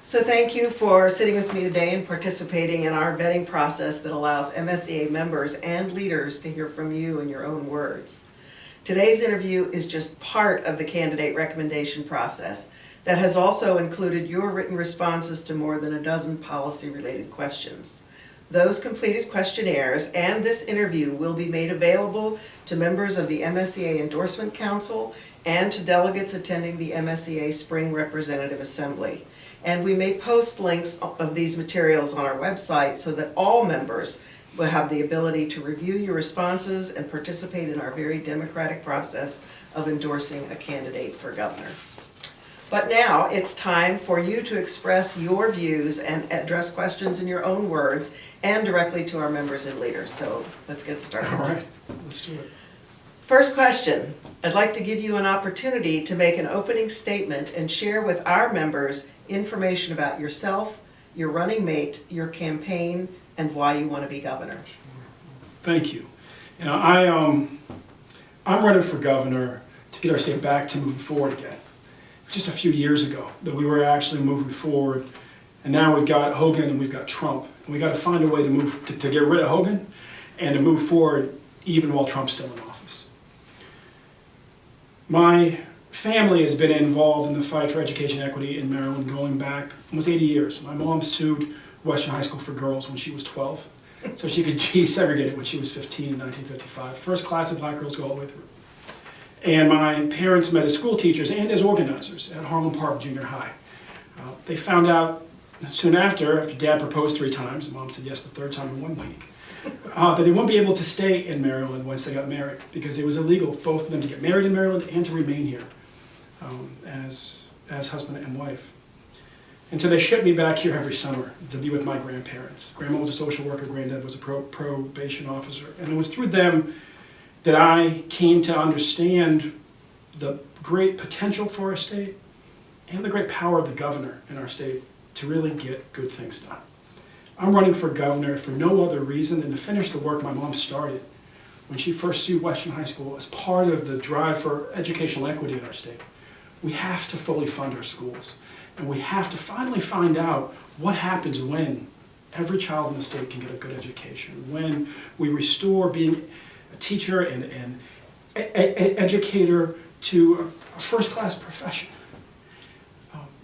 So thank you for sitting with me today and participating in our vetting process that allows MSEA members and leaders to hear from you in your own words. Today's interview is just part of the candidate recommendation process that has also included your written responses to more than a dozen policy-related questions. Those completed questionnaires and this interview will be made available to members of the MSEA Endorsement Council and to delegates attending the MSEA Spring Representative Assembly. And we may post links of these materials on our website so that all members will have the ability to review your responses and participate in our very democratic process of endorsing a candidate for governor. But now it's time for you to express your views and address questions in your own words and directly to our members and leaders. So let's get started. All right, let's do it. First question, I'd like to give you an opportunity to make an opening statement and share with our members information about yourself, your running mate, your campaign, and why you want to be governor. Thank you. You know, I'm running for governor to get our state back to moving forward again. Just a few years ago that we were actually moving forward, and now we've got Hogan and we've got Trump, and we got to find a way to move to get rid of Hogan and to move forward even while Trump's still in office. My family has been involved in the fight for education equity in Maryland going back almost 80 years. My mom sued Western High School for girls when she was 12, so she could desegregate it when she was 15 in 1955. First class of black girls go all the way through. And my parents met as school teachers and as organizers at Harlem Park Junior High. They found out soon after Dad proposed 3 times, and Mom said yes the 3rd time in 1 week, that they wouldn't be able to stay in Maryland once they got married because it was illegal for both of them to get married in Maryland and to remain here as husband and wife. And so they shipped me back here every summer to be with my grandparents. Grandma was a social worker, Granddad was a probation officer, and it was through them that I came to understand the great potential for our state and the great power of the governor in our state to really get good things done. I'm running for governor for no other reason than to finish the work my mom started when she first sued Western High School as part of the drive for educational equity in our state. We have to fully fund our schools, and we have to finally find out what happens when every child in the state can get a good education, when we restore being a teacher and an educator to a first-class profession.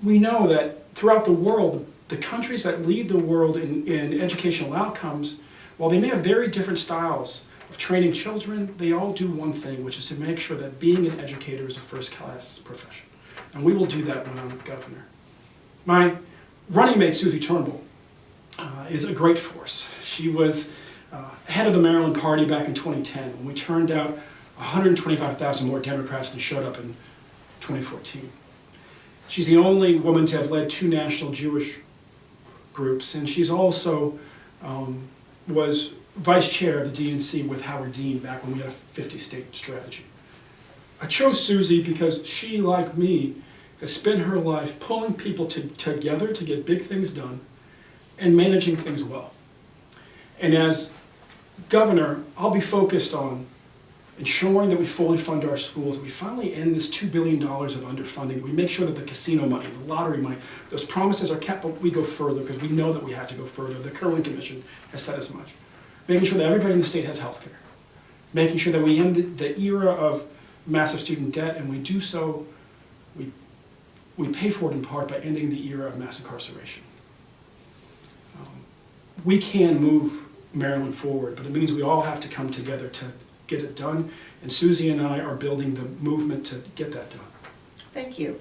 We know that throughout the world, the countries that lead the world in educational outcomes, while they may have very different styles of training children, they all do one thing, which is to make sure that being an educator is a first-class profession. And we will do that when I'm governor. My running mate, Susie Turnbull, is a great force. She was head of the Maryland Party back in 2010 when we turned out 125,000 more Democrats than showed up in 2014. She's the only woman to have led 2 national Jewish groups, and she's also was vice chair of the DNC with Howard Dean back when we had a 50-state strategy. I chose Susie because she, like me, has spent her life pulling people together to get big things done and managing things well. And as governor, I'll be focused on ensuring that we fully fund our schools, we finally end this $2 billion of underfunding, we make sure that the casino money, the lottery money, those promises are kept, but we go further because we know that we have to go further. The Kerwin Commission has said as much. Making sure that everybody in the state has health care. Making sure that we end the era of massive student debt, and we do so, we pay for it in part by ending the era of mass incarceration. We can move Maryland forward, but it means we all have to come together to get it done, and Susie and I are building the movement to get that done. Thank you.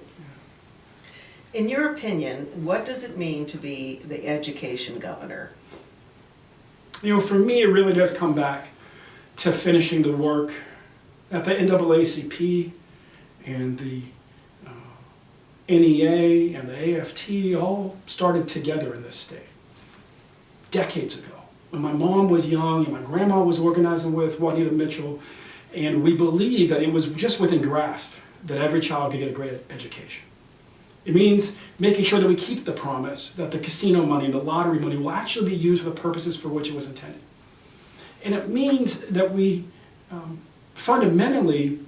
In your opinion, what does it mean to be the education governor? You know, for me, it really does come back to finishing the work that the NAACP and the NEA and the AFT all started together in this state decades ago. When my mom was young and my grandma was organizing with Juanita Mitchell, and we believed that it was just within grasp that every child could get a great education. It means making sure that we keep the promise that the casino money and the lottery money will actually be used for the purposes for which it was intended. And it means that we fundamentally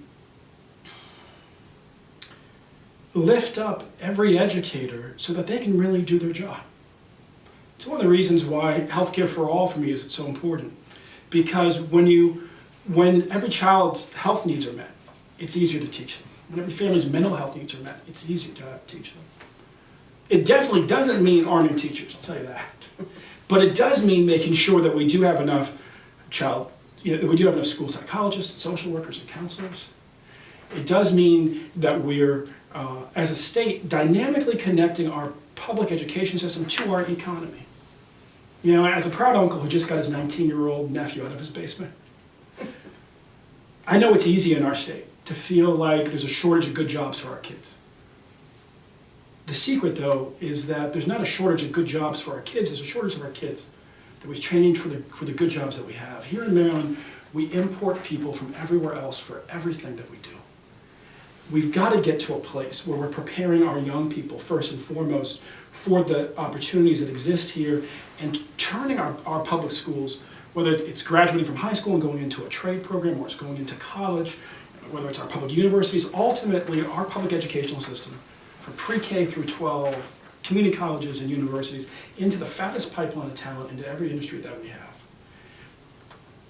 lift up every educator so that they can really do their job. It's one of the reasons why healthcare for all for me is so important. Because when every child's health needs are met, it's easier to teach them. When every family's mental health needs are met, it's easier to teach them. It definitely doesn't mean arming teachers, I'll tell you that. But it does mean making sure that we do have enough we do have enough school psychologists, and social workers, and counselors. It does mean that we're, as a state, dynamically connecting our public education system to our economy. As a proud uncle who just got his 19-year-old nephew out of his basement, I know it's easy in our state to feel like there's a shortage of good jobs for our kids. The secret, though, is that there's not a shortage of good jobs for our kids, there's a shortage of our kids that we've trained for the good jobs that we have. Here in Maryland, we import people from everywhere else for everything that we do. We've got to get to a place where we're preparing our young people, first and foremost, for the opportunities that exist here and turning our public schools, whether it's graduating from high school and going into a trade program or it's going into college, whether it's our public universities, ultimately our public educational system, from pre-K through 12, community colleges and universities, into the fattest pipeline of talent into every industry that we have.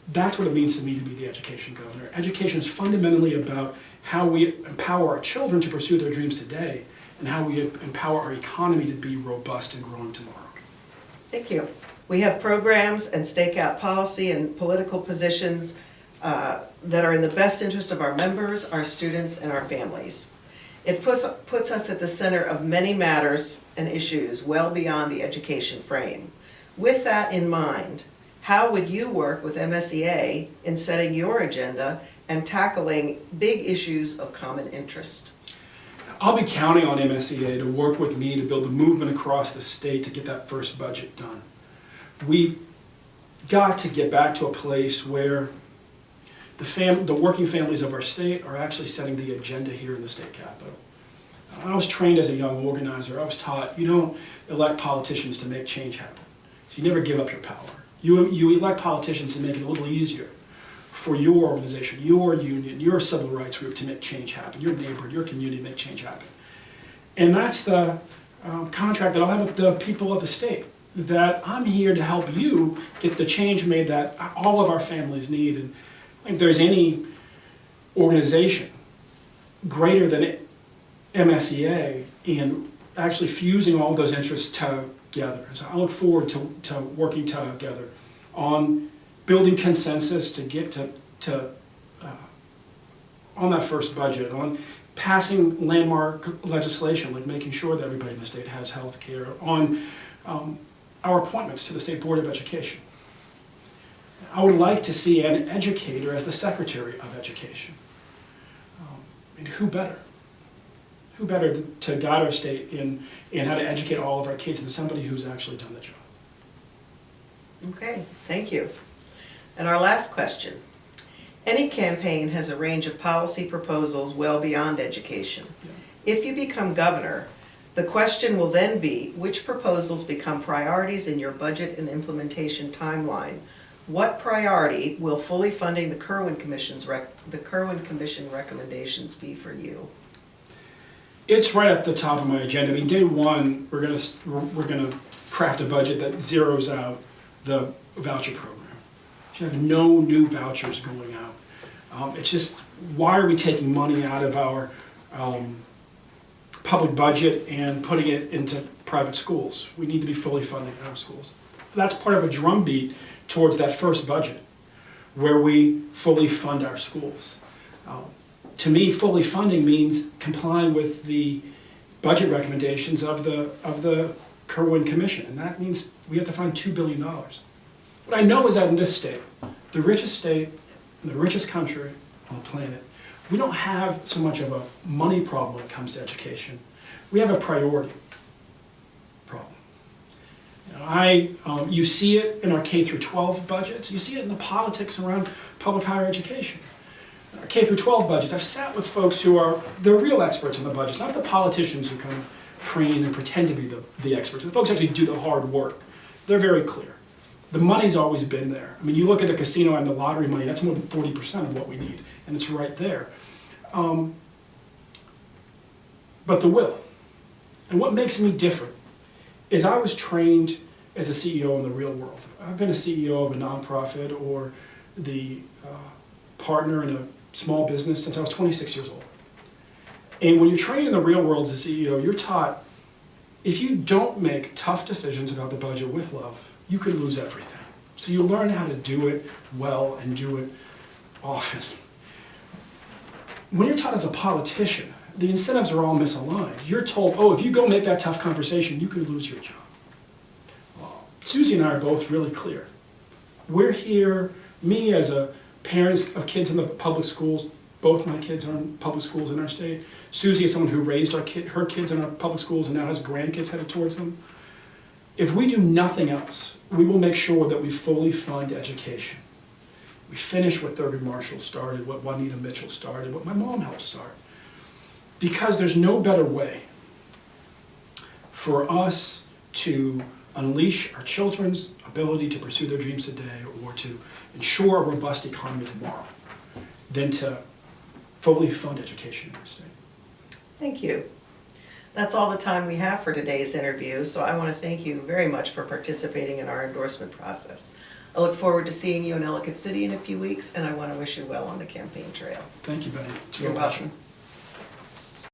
That's what it means to me to be the education governor. Education is fundamentally about how we empower our children to pursue their dreams today and how we empower our economy to be robust and growing tomorrow. Thank you. We have programs and stake out policy and political positions that are in the best interest of our members, our students, and our families. It puts us at the center of many matters and issues well beyond the education frame. With that in mind, how would you work with MSEA in setting your agenda and tackling big issues of common interest? I'll be counting on MSEA to work with me to build the movement across the state to get that first budget done. We've got to get back to a place where the working families of our state are actually setting the agenda here in the state capitol. I was trained as a young organizer. I was taught you don't elect politicians to make change happen. So you never give up your power. You elect politicians to make it a little easier for your organization, your union, your civil rights group to make change happen, your neighborhood, your community to make change happen. And that's the contract that I'll have with the people of the state, that I'm here to help you get the change made that all of our families need. And if there's any organization greater than MSEA in actually fusing all those interests together. So I look forward to working together on building consensus to get on that first budget, on passing landmark legislation, like making sure that everybody in the state has health care, on our appointments to the State Board of Education. I would like to see an educator as the Secretary of Education. And who better? Who better to guide our state in how to educate all of our kids than somebody who's actually done the job? Okay, thank you. And our last question. Any campaign has a range of policy proposals well beyond education. Yeah. If you become governor, the question will then be, which proposals become priorities in your budget and implementation timeline? What priority will fully funding the Kirwan Commission recommendations be for you? It's right at the top of my agenda. I mean, day one, we're gonna craft a budget that zeroes out the voucher program. We should have no new vouchers going out. It's just, why are we taking money out of our public budget and putting it into private schools? We need to be fully funding our schools. That's part of a drumbeat towards that first budget, where we fully fund our schools. To me, fully funding means complying with the budget recommendations of the Kirwan Commission, and that means we have to find $2 billion. What I know is that in this state, the richest state in the richest country on the planet, we don't have so much of a money problem when it comes to education. We have a priority problem. You see it in our K through 12 budgets. You see it in the politics around public higher education. Our K through 12 budgets, I've sat with folks they're real experts in the budgets, not the politicians who kind of train and pretend to be the experts. The folks actually do the hard work. They're very clear. The money's always been there. I mean, you look at the casino and the lottery money, that's more than 40% of what we need, and it's right there. but the will. And what makes me different is I was trained as a CEO in the real world. I've been a CEO of a nonprofit or the partner in a small business since I was 26 years old. And when you're trained in the real world as a CEO, you're taught if you don't make tough decisions about the budget with love, you could lose everything. So you learn how to do it well and do it often. When you're taught as a politician, the incentives are all misaligned. You're told, oh, if you go make that tough conversation, you could lose your job. Susie and I are both really clear. We're here, me as a parent of kids in the public schools, both my kids are in public schools in our state. Susie is someone who raised her kids in our public schools and now has grandkids headed towards them. If we do nothing else, we will make sure that we fully fund education. We finish what Thurgood Marshall started, what Juanita Mitchell started, what my mom helped start. Because there's no better way for us to unleash our children's ability to pursue their dreams today or to ensure a robust economy tomorrow than to fully fund education in our state. Thank you. That's all the time we have for today's interview, so I want to thank you very much for participating in our endorsement process. I look forward to seeing you in Ellicott City in a few weeks, and I want to wish you well on the campaign trail. Thank you, Betty. It's a You're real pleasure. welcome.